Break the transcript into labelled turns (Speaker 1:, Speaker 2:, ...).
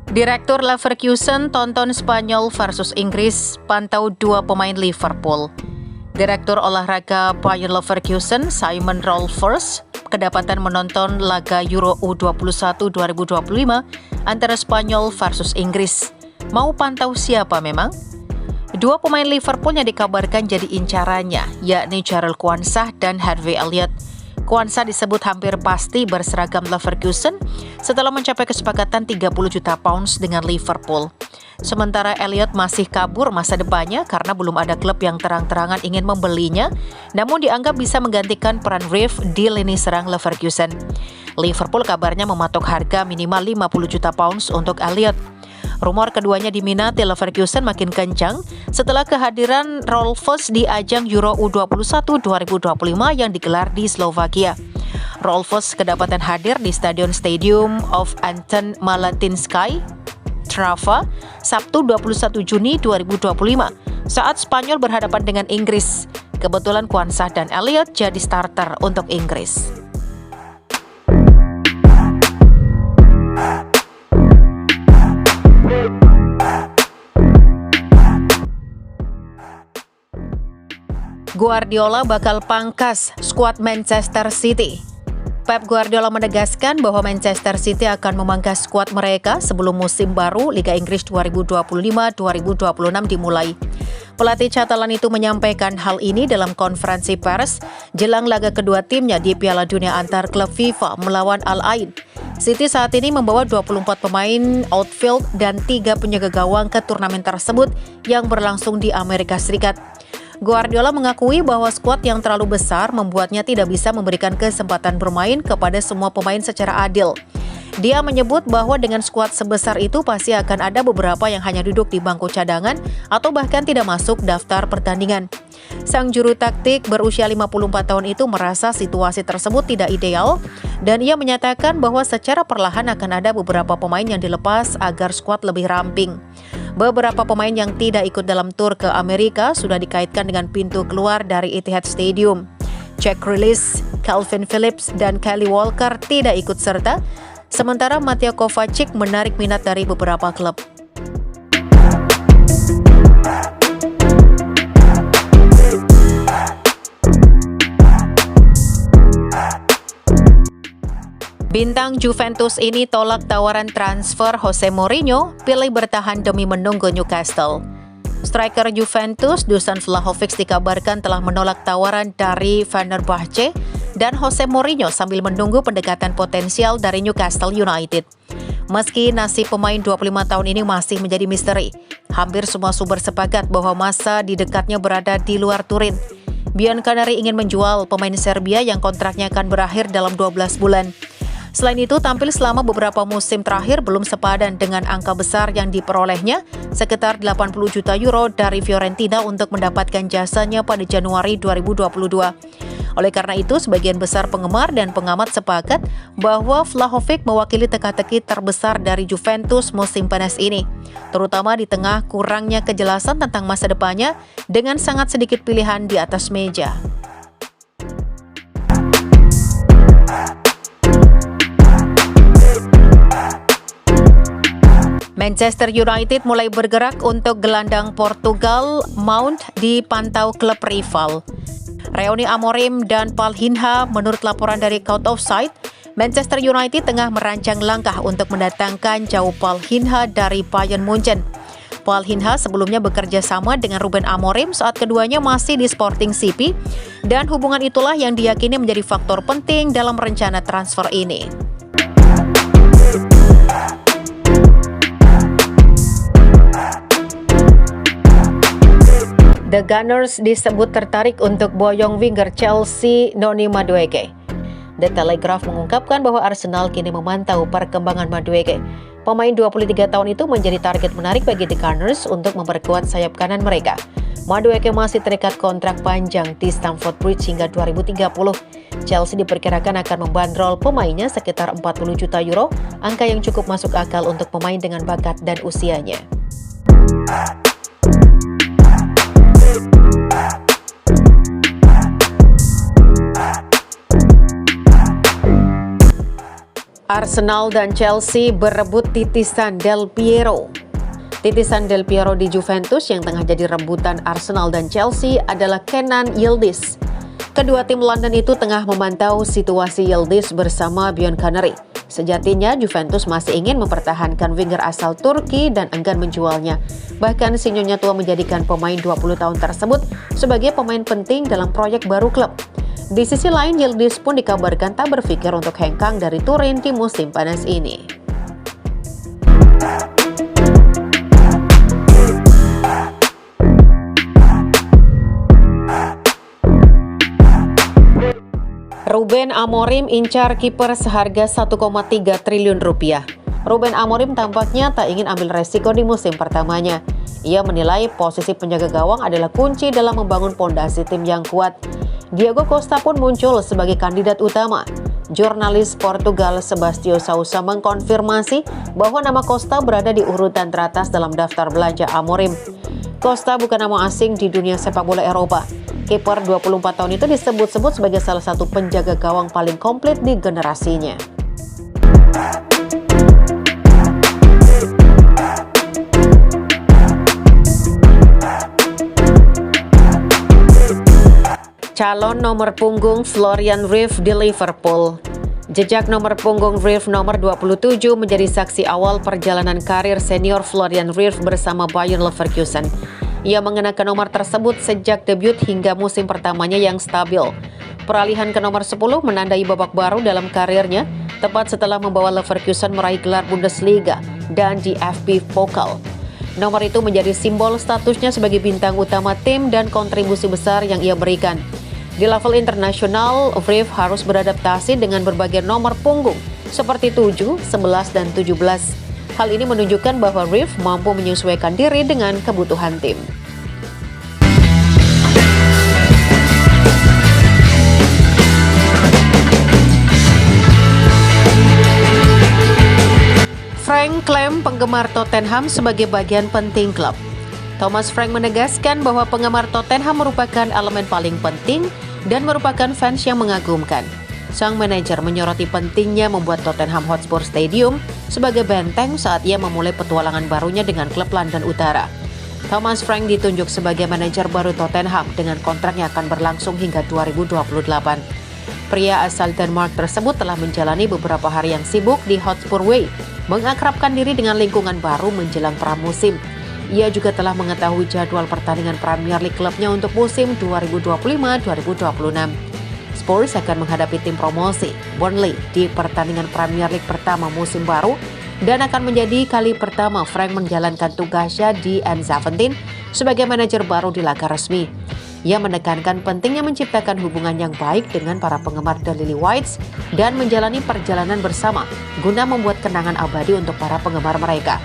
Speaker 1: Direktur Leverkusen tonton Spanyol versus Inggris, pantau dua pemain Liverpool. Direktur olahraga Bayer Leverkusen, Simon Rolfers, kedapatan menonton laga Euro U21 2025 antara Spanyol versus Inggris. Mau pantau siapa memang? Dua pemain Liverpool yang dikabarkan jadi incarannya, yakni Jarell Quansah dan Harvey Elliott. Quansah disebut hampir pasti berseragam Leverkusen setelah mencapai kesepakatan 30 juta pounds dengan Liverpool. Sementara Elliott masih kabur masa depannya karena belum ada klub yang terang-terangan ingin membelinya, namun dianggap bisa menggantikan peran Reeve di lini serang Leverkusen. Liverpool kabarnya mematok harga minimal 50 juta pounds untuk Elliott. Rumor keduanya diminati Leverkusen makin kencang setelah kehadiran Rolfes di ajang Euro U21 2025 yang digelar di Slovakia. Rolfes kedapatan hadir di Stadium of Anton Malatinsky, Trnava, Sabtu 21 Juni 2025 saat Spanyol berhadapan dengan Inggris. Kebetulan Quansah dan Elliott jadi starter untuk Inggris. Guardiola bakal pangkas skuad Manchester City. Pep Guardiola menegaskan bahwa Manchester City akan memangkas skuad mereka sebelum musim baru Liga Inggris 2025-2026 dimulai. Pelatih Catalan itu menyampaikan hal ini dalam konferensi pers jelang laga kedua timnya di Piala Dunia antar klub FIFA melawan Al Ain. City saat ini membawa 24 pemain outfield dan 3 penjaga gawang ke turnamen tersebut yang berlangsung di Amerika Serikat. Guardiola mengakui bahwa skuad yang terlalu besar membuatnya tidak bisa memberikan kesempatan bermain kepada semua pemain secara adil. Dia menyebut bahwa dengan skuad sebesar itu pasti akan ada beberapa yang hanya duduk di bangku cadangan atau bahkan tidak masuk daftar pertandingan. Sang juru taktik berusia 54 tahun itu merasa situasi tersebut tidak ideal dan ia menyatakan bahwa secara perlahan akan ada beberapa pemain yang dilepas agar skuad lebih ramping. Beberapa pemain yang tidak ikut dalam tur ke Amerika sudah dikaitkan dengan pintu keluar dari Etihad Stadium. Jack Grealish, Calvin Phillips, dan Kyle Walker tidak ikut serta, sementara Mateo Kovacic menarik minat dari beberapa klub. Bintang Juventus ini tolak tawaran transfer Jose Mourinho, pilih bertahan demi menunggu Newcastle. Striker Juventus Dusan Vlahovic dikabarkan telah menolak tawaran dari Fenerbahce dan Jose Mourinho sambil menunggu pendekatan potensial dari Newcastle United. Meski nasib pemain 25 tahun ini masih menjadi misteri, hampir semua sumber sepakat bahwa masa di dekatnya berada di luar Turin. Bianconeri ingin menjual pemain Serbia yang kontraknya akan berakhir dalam 12 bulan. Selain itu, tampil selama beberapa musim terakhir belum sepadan dengan angka besar yang diperolehnya, sekitar 80 juta euro dari Fiorentina untuk mendapatkan jasanya pada Januari 2022. Oleh karena itu, sebagian besar penggemar dan pengamat sepakat bahwa Vlahovic mewakili teka-teki terbesar dari Juventus musim panas ini, terutama di tengah kurangnya kejelasan tentang masa depannya dengan sangat sedikit pilihan di atas meja. Manchester United mulai bergerak untuk gelandang Portugal Mount dipantau klub rival. Reuni Amorim dan Palhinha menurut laporan dari Count Offside, Manchester United tengah merancang langkah untuk mendatangkan João Palhinha dari Bayern Munchen. Palhinha sebelumnya bekerja sama dengan Ruben Amorim saat keduanya masih di Sporting CP dan hubungan itulah yang diyakini menjadi faktor penting dalam rencana transfer ini. The Gunners disebut tertarik untuk boyong winger Chelsea Noni Madueke. The Telegraph mengungkapkan bahwa Arsenal kini memantau perkembangan Madueke. Pemain 23 tahun itu menjadi target menarik bagi The Gunners untuk memperkuat sayap kanan mereka. Madueke masih terikat kontrak panjang di Stamford Bridge hingga 2030. Chelsea diperkirakan akan membandrol pemainnya sekitar 40 juta euro, angka yang cukup masuk akal untuk pemain dengan bakat dan usianya. Arsenal dan Chelsea berebut titisan Del Piero. Titisan Del Piero di Juventus yang tengah jadi rebutan Arsenal dan Chelsea adalah Kenan Yildiz. Kedua tim London itu tengah memantau situasi Yildiz bersama Bjorn Kanari. Sejatinya Juventus masih ingin mempertahankan winger asal Turki dan enggan menjualnya. Bahkan si nyonya tua menjadikan pemain 20 tahun tersebut sebagai pemain penting dalam proyek baru klub. Di sisi lain, Yildiz pun dikabarkan tak berpikir untuk hengkang dari Turin di musim panas ini. Ruben Amorim incar kiper seharga 1,3 triliun rupiah. Ruben Amorim tampaknya tak ingin ambil resiko di musim pertamanya. Ia menilai posisi penjaga gawang adalah kunci dalam membangun pondasi tim yang kuat. Diego Costa pun muncul sebagai kandidat utama. Jurnalis Portugal Sebastio Sousa mengkonfirmasi bahwa nama Costa berada di urutan teratas dalam daftar belanja Amorim. Costa bukan nama asing di dunia sepak bola Eropa. Kiper 24 tahun itu disebut-sebut sebagai salah satu penjaga gawang paling komplit di generasinya. Calon nomor punggung Florian Wirtz di Liverpool. Jejak nomor punggung Wirtz nomor 27 menjadi saksi awal perjalanan karir senior Florian Wirtz bersama Bayer Leverkusen. Ia mengenakan nomor tersebut sejak debut hingga musim pertamanya yang stabil. Peralihan ke nomor 10 menandai babak baru dalam karirnya, tepat setelah membawa Leverkusen meraih gelar Bundesliga dan DFB Pokal. Nomor itu menjadi simbol statusnya sebagai bintang utama tim dan kontribusi besar yang ia berikan. Di level internasional, Wirtz harus beradaptasi dengan berbagai nomor punggung seperti 7, 11, dan 17. Hal ini menunjukkan bahwa Wirtz mampu menyesuaikan diri dengan kebutuhan tim. Frank klaim penggemar Tottenham sebagai bagian penting klub. Thomas Frank menegaskan bahwa penggemar Tottenham merupakan elemen paling penting dan merupakan fans yang mengagumkan. Sang manajer menyoroti pentingnya membuat Tottenham Hotspur Stadium sebagai benteng saat ia memulai petualangan barunya dengan klub London Utara. Thomas Frank ditunjuk sebagai manajer baru Tottenham dengan kontrak yang akan berlangsung hingga 2028. Pria asal Denmark tersebut telah menjalani beberapa hari yang sibuk di Hotspur Way, mengakrabkan diri dengan lingkungan baru menjelang pramusim. Ia juga telah mengetahui jadwal pertandingan Premier League klubnya untuk musim 2025-2026. Spurs akan menghadapi tim promosi Burnley di pertandingan Premier League pertama musim baru dan akan menjadi kali pertama Frank menjalankan tugasnya di N17 sebagai manajer baru di laga resmi. Ia menekankan pentingnya menciptakan hubungan yang baik dengan para penggemar The Lily Whites dan menjalani perjalanan bersama guna membuat kenangan abadi untuk para penggemar mereka.